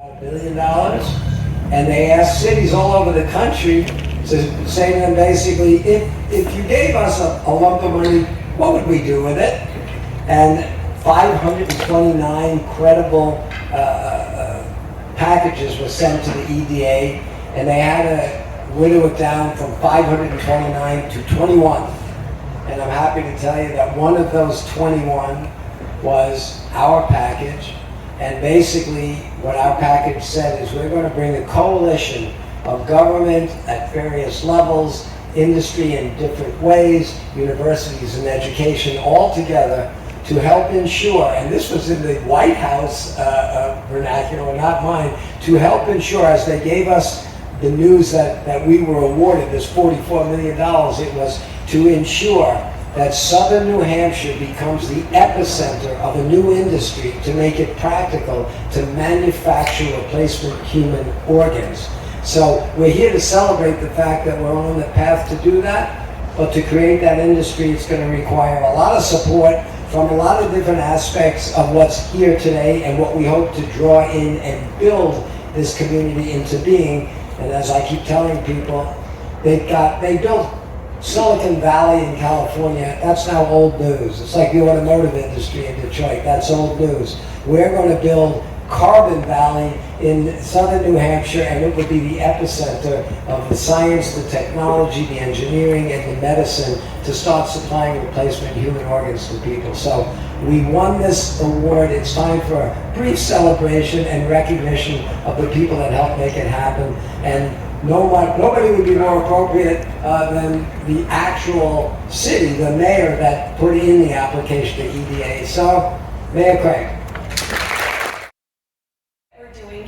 $1 billion, and they asked cities all over the country to say to them basically, if you gave us a lump of money, what would we do with it? And 529 credible packages were sent to the EDA, and they had to whittle it down from 529 to 21. And I'm happy to tell you that one of those 21 was our package. And basically what our package said is we're going to bring a coalition of government at various levels, industry in different ways, universities and education all together to help ensure, and this was in the White House vernacular, not mine, to help ensure, as they gave us the news that we were awarded this $44 million, it was to ensure that southern New Hampshire becomes the epicenter of a new industry to make it practical to manufacture replacement human organs. So we're here to celebrate the fact that we're on the path to do that, but to create that industry, it's going to require a lot of support from a lot of different aspects of what's here today and what we hope to draw in and build this community into being. And as I keep telling people, they built Silicon Valley in California. That's now old news. It's like the automotive industry in Detroit. That's old news. We're going to build Carbon Valley in southern New Hampshire, and it would be the epicenter of the science, the technology, the engineering, and the medicine to start supplying replacement human organs to people. So we won this award. It's time for a brief celebration and recognition of the people that helped make it happen. And nobody would be more appropriate than the actual city, the mayor that put in the application to EDA. So, Mayor Craig.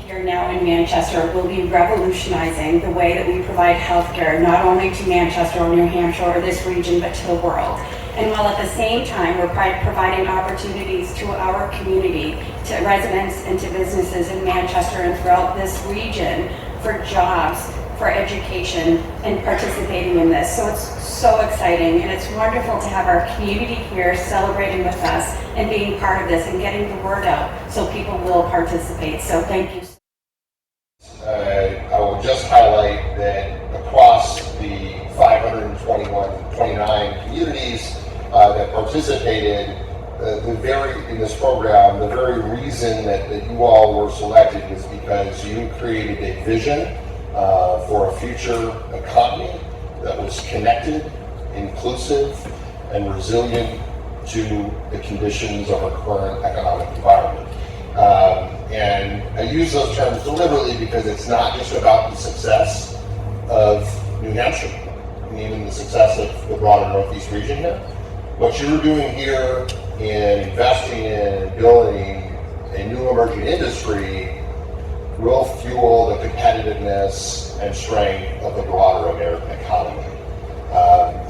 Here now in Manchester will be revolutionizing the way that we provide healthcare, not only to Manchester or New Hampshire or this region, but to the world. And while at the same time we're providing opportunities to our community, to residents and to businesses in Manchester and throughout this region for jobs, for education, and participating in this. So it's so exciting, and it's wonderful to have our community here celebrating with us and being part of this and getting the word out so people will participate. So thank you. I will just highlight that across the 529 communities that participated in this program, the very reason that you all were selected was because you created a vision for a future economy that was connected, inclusive, and resilient to the conditions of our current economic environment. And I use those terms deliberately because it's not just about the success of New Hampshire, and even the success of the broader Northeast region here. What you're doing here in investing in and building a new emerging industry will fuel the competitiveness and strength of the broader American economy.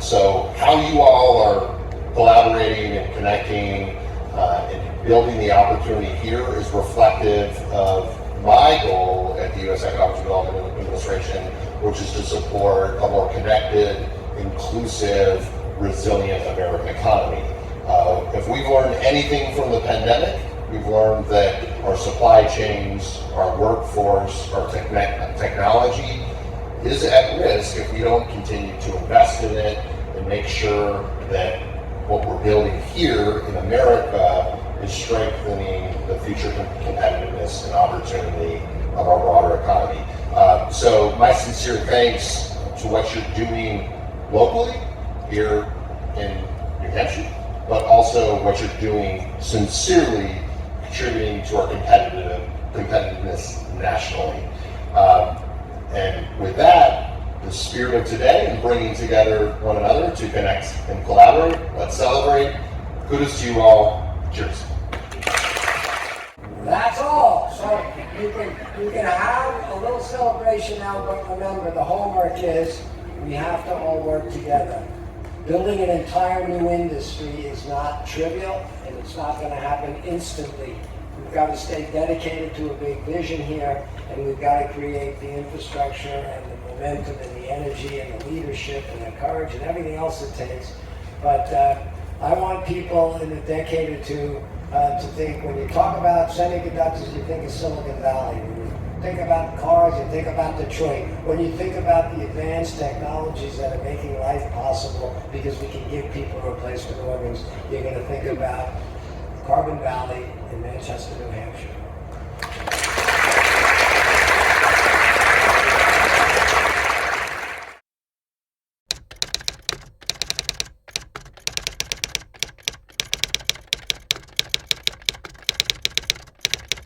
So how you all are collaborating and connecting and building the opportunity here is reflective of my goal at the U.S. Economic Development Administration, which is to support a more connected, inclusive, resilient American economy. If we've learned anything from the pandemic, we've learned that our supply chains, our workforce, our technology is at risk if we don't continue to invest in it and make sure that what we're building here in America is strengthening the future competitiveness and opportunity of our broader economy. So my sincere thanks to what you're doing locally here in New Hampshire, but also what you're doing sincerely contributing to our competitiveness nationally. And with that, the spirit of today and bringing together one another to connect and collaborate, let's celebrate. Kudos to you all. Cheers. That's all. So you can have a little celebration now, but remember the homework is we have to all work together. Building an entire new industry is not trivial, and it's not going to happen instantly. We've got to stay dedicated to a big vision here, and we've got to create the infrastructure and the momentum and the energy and the leadership and the courage and everything else it takes. But I want people in a decade or two to think, when you talk about semiconductors, you think of Silicon Valley. When you think about cars, you think about Detroit. When you think about the advanced technologies that are making life possible because we can give people replacement organs, you're going to think about Carbon Valley in Manchester, New Hampshire.